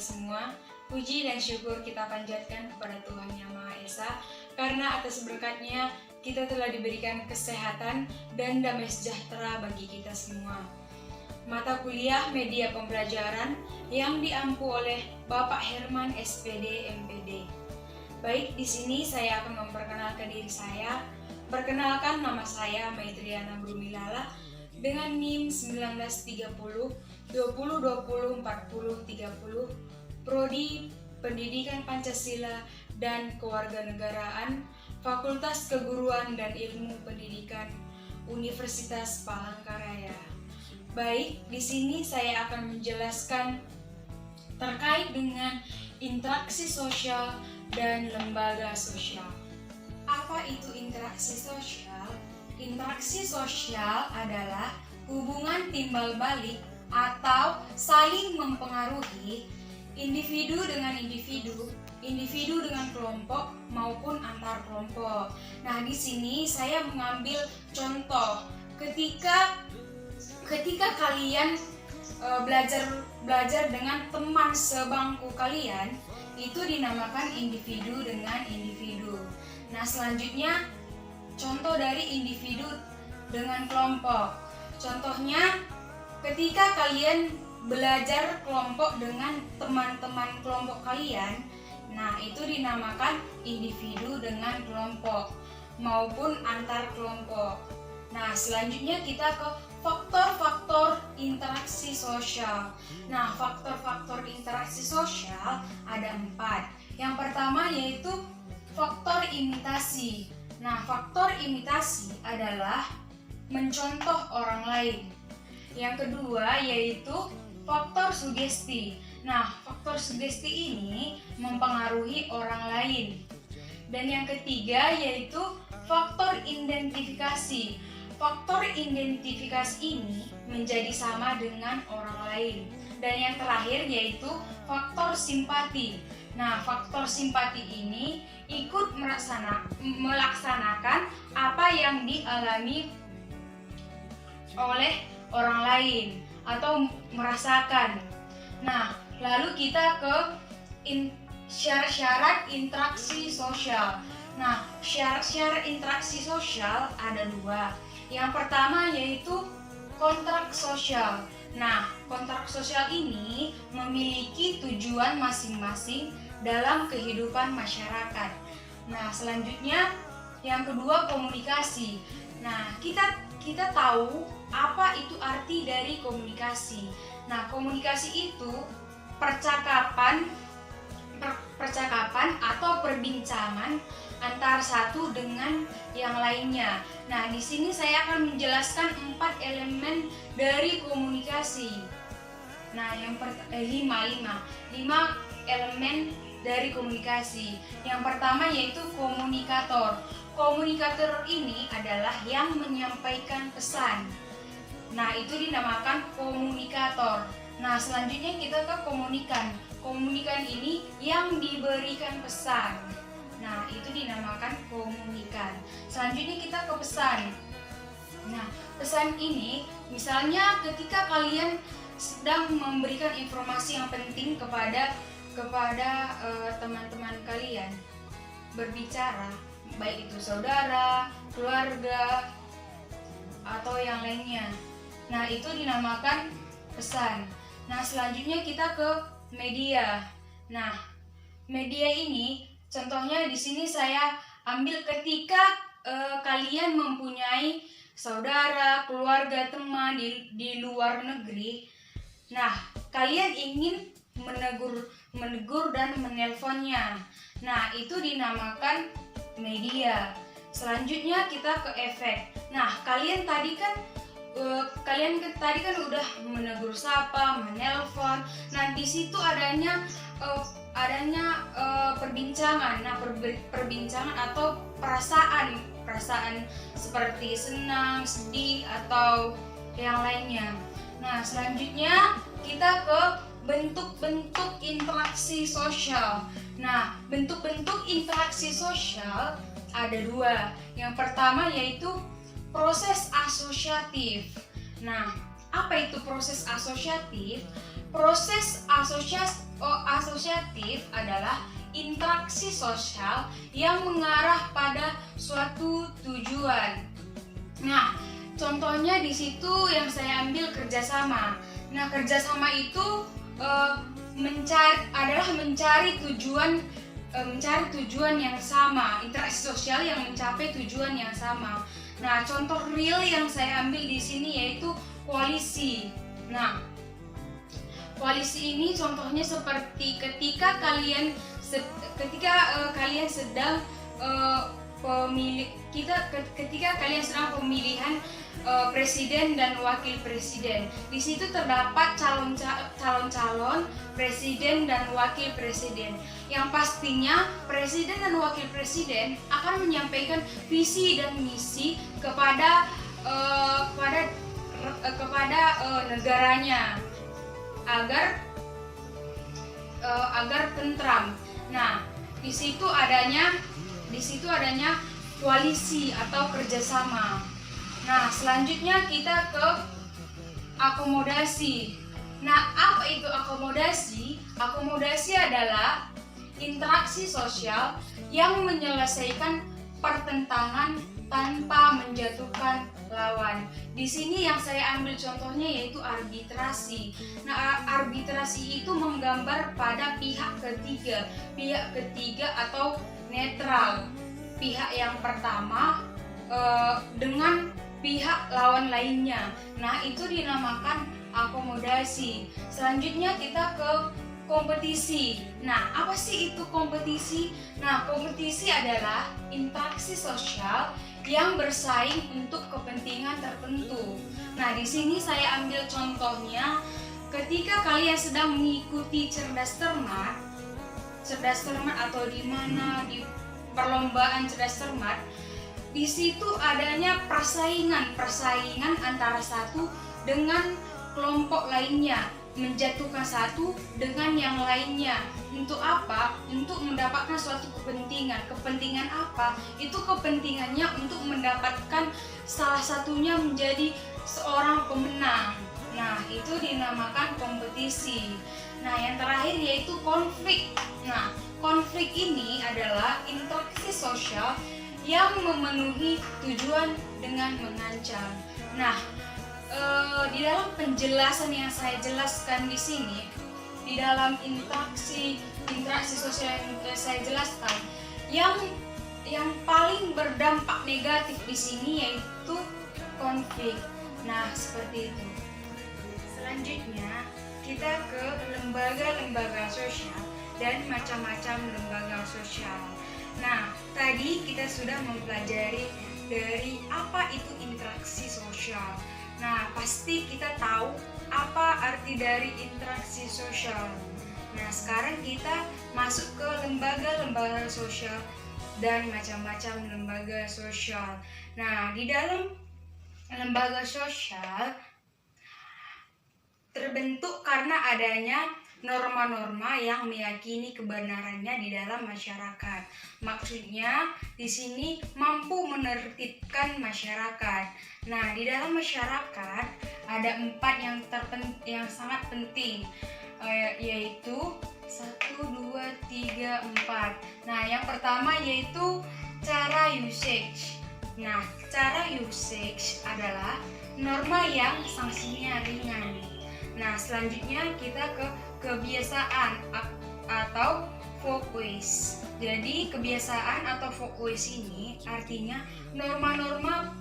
semua. Puji dan syukur kita panjatkan kepada Tuhan Yang Maha Esa, karena atas berkat-Nya kita telah diberikan kesehatan dan damai sejahtera bagi kita semua. Mata kuliah media pembelajaran yang diampu oleh Bapak Herman SPD MPD. Baik, di sini saya akan memperkenalkan diri saya. Perkenalkan, nama saya Maitriana Brumilala dengan NIM 1930 20 20 40 30, Prodi Pendidikan Pancasila dan Kewarganegaraan, Fakultas Keguruan dan Ilmu Pendidikan, Universitas Palangkaraya. Baik, di sini saya akan menjelaskan terkait dengan interaksi sosial dan lembaga sosial. Apa itu interaksi sosial? Interaksi sosial adalah hubungan timbal balik atau saling mempengaruhi individu dengan individu, individu dengan kelompok maupun antar kelompok. Nah, di sini saya mengambil contoh ketika kalian belajar dengan teman sebangku kalian, itu dinamakan individu dengan individu. Nah, selanjutnya contoh dari individu dengan kelompok. Contohnya ketika kalian belajar kelompok dengan teman-teman kelompok kalian, nah itu dinamakan individu dengan kelompok maupun antar kelompok. Nah, selanjutnya kita ke faktor-faktor interaksi sosial. Nah, faktor-faktor interaksi sosial ada 4. Yang pertama yaitu faktor imitasi. Nah, faktor imitasi adalah mencontoh orang lain. Yang kedua yaitu faktor sugesti. Nah, faktor sugesti ini mempengaruhi orang lain. Dan yang ketiga yaitu faktor identifikasi. Faktor identifikasi ini menjadi sama dengan orang lain. Dan yang terakhir yaitu faktor simpati. Nah, faktor simpati ini ikut melaksanakan apa yang dialami oleh orang lain atau merasakan. Nah, lalu kita ke syarat-syarat interaksi sosial. Nah, syarat-syarat interaksi sosial ada 2. Yang pertama yaitu kontrak sosial. Nah, kontrak sosial ini memiliki tujuan masing-masing dalam kehidupan masyarakat. Nah, selanjutnya yang kedua komunikasi. Nah, kita tahu apa itu arti dari komunikasi. Nah, komunikasi itu percakapan atau perbincangan antara satu dengan yang lainnya. Nah, di sini saya akan menjelaskan 4 elemen dari komunikasi. Nah, yang 5 elemen dari komunikasi. Yang pertama yaitu komunikator. Komunikator ini adalah yang menyampaikan pesan. Nah, itu dinamakan komunikator. Nah, selanjutnya kita ke komunikan. Komunikan ini yang diberikan pesan. Nah, itu dinamakan komunikan. Selanjutnya kita ke pesan. Nah, pesan ini misalnya ketika kalian sedang memberikan informasi yang penting kepada teman-teman kalian, berbicara, baik itu saudara, keluarga, atau yang lainnya. Nah, itu dinamakan pesan. Nah, selanjutnya kita ke media. Nah, media ini contohnya di sini saya ambil ketika kalian mempunyai saudara, keluarga, teman di luar negeri. Nah, kalian ingin menegur dan menelponnya. Nah, itu dinamakan media. Selanjutnya kita ke efek. Nah, kalian tadi kan udah menegur sapa, menelpon. Nah, di situ adanya perbincangan. Nah, perbincangan atau perasaan seperti senang, sedih atau yang lainnya. Nah, selanjutnya kita ke bentuk-bentuk interaksi sosial. Nah, bentuk-bentuk interaksi sosial ada 2. Yang pertama yaitu proses asosiatif. Nah, apa itu proses asosiatif? Proses Asosiatif adalah interaksi sosial yang mengarah pada suatu tujuan. Nah, contohnya di situ yang saya ambil kerjasama. Nah, kerjasama itu mencari tujuan yang sama, interaksi sosial yang mencapai tujuan yang sama. Nah, contoh real yang saya ambil di sini yaitu koalisi. Nah, koalisi ini contohnya seperti ketika kalian sedang ketika kalian sedang pemilihan presiden dan wakil presiden. Di situ terdapat calon-calon presiden dan wakil presiden. Yang pastinya presiden dan wakil presiden akan menyampaikan visi dan misi kepada negaranya agar tentram. Nah, di situ adanya koalisi atau kerjasama. Nah, selanjutnya kita ke akomodasi. Nah, apa itu akomodasi? Akomodasi adalah interaksi sosial yang menyelesaikan pertentangan tanpa menjatuhkan lawan. Di sini yang saya ambil contohnya yaitu arbitrasi. Nah, arbitrasi itu menggambar pada pihak ketiga atau netral. Pihak yang pertama dengan pihak lawan lainnya. Nah, itu dinamakan akomodasi. Selanjutnya kita ke kompetisi. Nah, apa sih itu kompetisi? Nah, kompetisi adalah interaksi sosial yang bersaing untuk kepentingan tertentu. Nah, di sini saya ambil contohnya ketika kalian sedang mengikuti cerdas cermat atau di perlombaan cerdas cermat, di situ adanya persaingan antara satu dengan kelompok lainnya, menjatuhkan satu dengan yang lainnya. Untuk apa? Untuk mendapatkan suatu kepentingan. Kepentingan apa? Itu kepentingannya untuk mendapatkan salah satunya menjadi seorang pemenang. Nah, itu dinamakan kompetisi. Nah, yang terakhir yaitu konflik. Nah, konflik ini adalah interaksi sosial yang memenuhi tujuan dengan mengancam. Nah, di dalam penjelasan yang saya jelaskan di sini, di dalam interaksi sosial yang saya jelaskan, yang paling berdampak negatif di sini yaitu konflik. Nah, seperti itu. Selanjutnya kita ke lembaga-lembaga sosial dan macam-macam lembaga sosial. Nah, tadi kita sudah mempelajari dari apa itu interaksi sosial. Nah, pasti kita tahu apa arti dari interaksi sosial. Nah, sekarang kita masuk ke lembaga-lembaga sosial dan macam-macam lembaga sosial. Nah, di dalam lembaga sosial terbentuk karena adanya norma-norma yang meyakini kebenarannya di dalam masyarakat. Maksudnya di sini mampu menertibkan masyarakat. Nah, di dalam masyarakat ada 4 yang sangat penting, yaitu 1, 2, 3, 4. Nah, yang pertama yaitu cara usage. Nah, cara usage adalah norma yang sanksinya ringan. Nah, selanjutnya kita ke kebiasaan atau folkways. Jadi kebiasaan atau folkways ini artinya norma-norma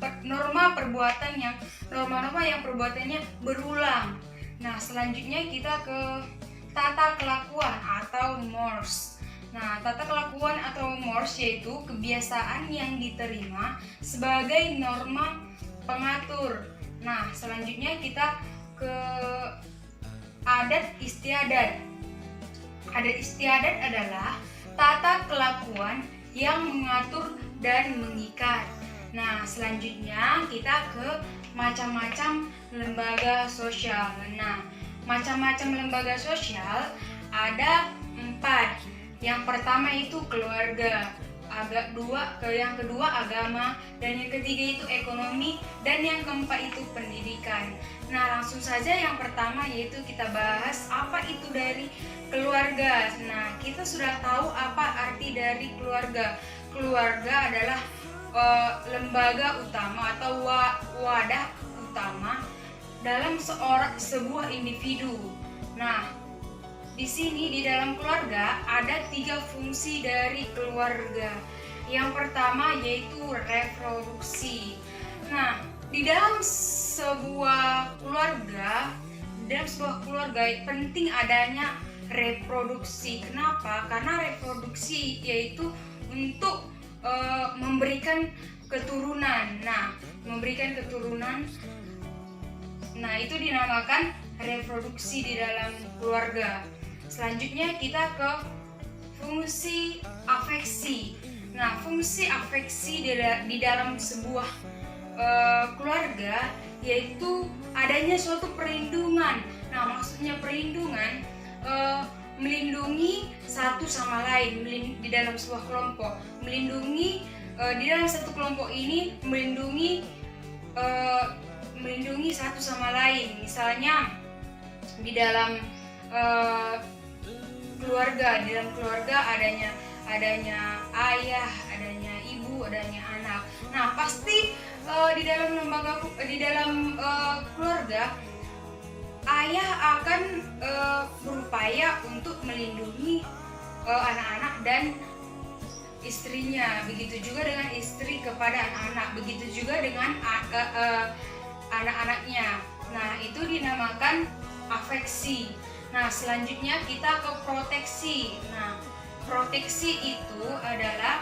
yang perbuatannya berulang. Nah, selanjutnya kita ke tata kelakuan atau mores. Nah, tata kelakuan atau mores yaitu kebiasaan yang diterima sebagai norma pengatur. Nah, selanjutnya kita ke adat istiadat. Adat istiadat adalah tata kelakuan yang mengatur dan mengikat. Nah, selanjutnya kita ke macam-macam lembaga sosial. Nah, macam-macam lembaga sosial ada 4. Yang pertama itu keluarga. yang kedua agama, dan yang ketiga itu ekonomi, dan yang keempat itu pendidikan. Nah, langsung saja yang pertama yaitu kita bahas apa itu dari keluarga. Nah, kita sudah tahu apa arti dari keluarga. Keluarga adalah lembaga utama atau wadah utama dalam sebuah individu. Nah, di sini di dalam keluarga ada 3 fungsi dari keluarga. Yang pertama yaitu reproduksi. Nah, di dalam sebuah keluarga penting adanya reproduksi. Kenapa? Karena reproduksi yaitu untuk memberikan keturunan. Nah, memberikan keturunan. Nah, itu dinamakan reproduksi di dalam keluarga. Selanjutnya kita ke fungsi afeksi. Nah, fungsi afeksi di dalam sebuah keluarga yaitu adanya suatu perlindungan. Nah, maksudnya perlindungan melindungi satu sama lain di dalam sebuah kelompok. Melindungi di dalam satu kelompok ini melindungi satu sama lain. Misalnya di dalam keluarga adanya ayah, adanya ibu, adanya anak. Nah, pasti di dalam keluarga ayah akan berupaya untuk melindungi anak-anak dan istrinya. Begitu juga dengan istri kepada anak-anak, begitu juga dengan anak-anaknya. Nah, itu dinamakan afeksi. Nah, selanjutnya kita ke proteksi. Nah, proteksi itu adalah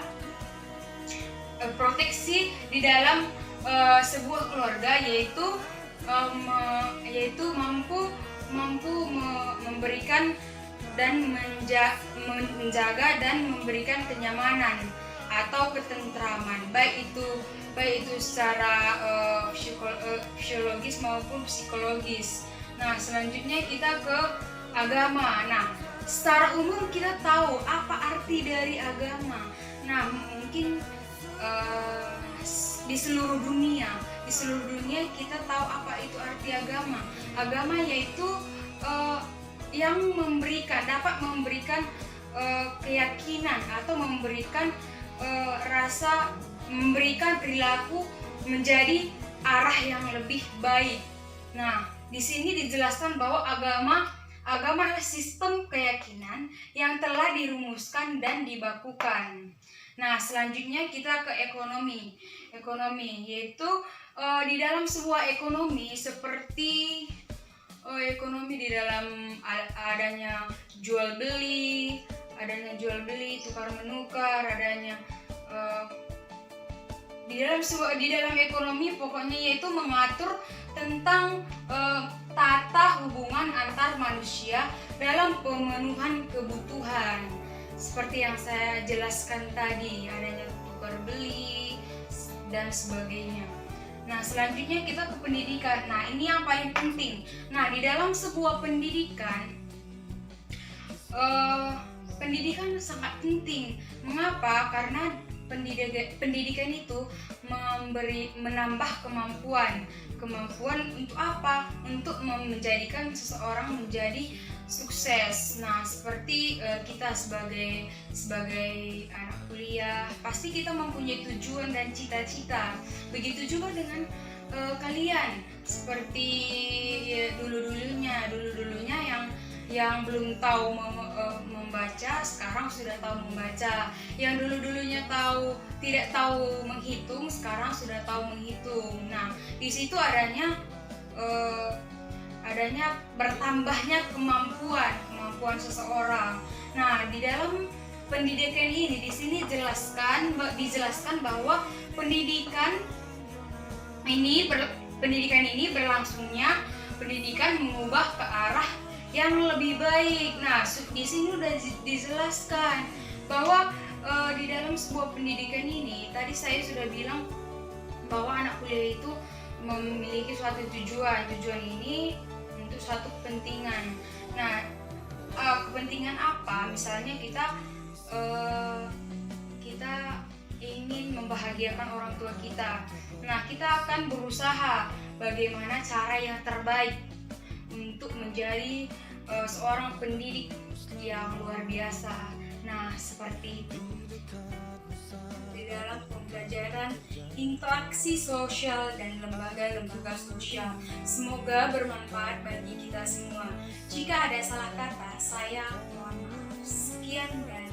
proteksi di dalam sebuah keluarga yaitu mampu memberikan dan menjaga dan memberikan kenyamanan atau ketentraman, baik itu secara fisiologis maupun psikologis. Nah, selanjutnya kita ke agama. Nah, secara umum kita tahu apa arti dari agama. Nah, mungkin di seluruh dunia kita tahu apa itu arti agama. Agama yaitu yang dapat memberikan keyakinan atau memberikan memberikan perilaku menjadi arah yang lebih baik. Nah, di sini dijelaskan bahwa agama adalah sistem keyakinan yang telah dirumuskan dan dibakukan. Nah, selanjutnya kita ke ekonomi. Ekonomi yaitu di dalam sebuah ekonomi seperti ekonomi di dalam adanya jual beli, tukar menukar, adanya di dalam ekonomi pokoknya yaitu mengatur tentang tata hubungan antar manusia dalam pemenuhan kebutuhan. Seperti yang saya jelaskan tadi, adanya tukar beli dan sebagainya. Nah, selanjutnya kita ke pendidikan. Nah, ini yang paling penting. Nah, di dalam sebuah pendidikan pendidikan sangat penting. Mengapa? Karena pendidikan itu menambah kemampuan untuk apa? Untuk menjadikan seseorang menjadi sukses. Nah, seperti kita sebagai anak kuliah, pasti kita mempunyai tujuan dan cita-cita. Begitu juga dengan kalian, seperti dulu-dulunya yang belum tahu membaca, sekarang sudah tahu membaca. Yang dulu-dulunya tidak tahu menghitung, sekarang sudah tahu menghitung. Nah, di situ adanya bertambahnya kemampuan seseorang. Nah, di dalam pendidikan ini di sini dijelaskan bahwa pendidikan ini berlangsungnya mengubah ke arah yang lebih baik. Nah, di sini sudah dijelaskan bahwa di dalam sebuah pendidikan ini, tadi saya sudah bilang bahwa anak kuliah itu memiliki suatu tujuan ini untuk suatu kepentingan. Nah, kepentingan apa? Misalnya kita kita ingin membahagiakan orang tua kita. Nah, kita akan berusaha bagaimana cara yang terbaik untuk menjadi seorang pendidik yang luar biasa. Nah, seperti itu. Di dalam pembelajaran interaksi sosial dan lembaga-lembaga sosial. Semoga bermanfaat bagi kita semua. Jika ada salah kata, saya mohon maaf. Sekian dan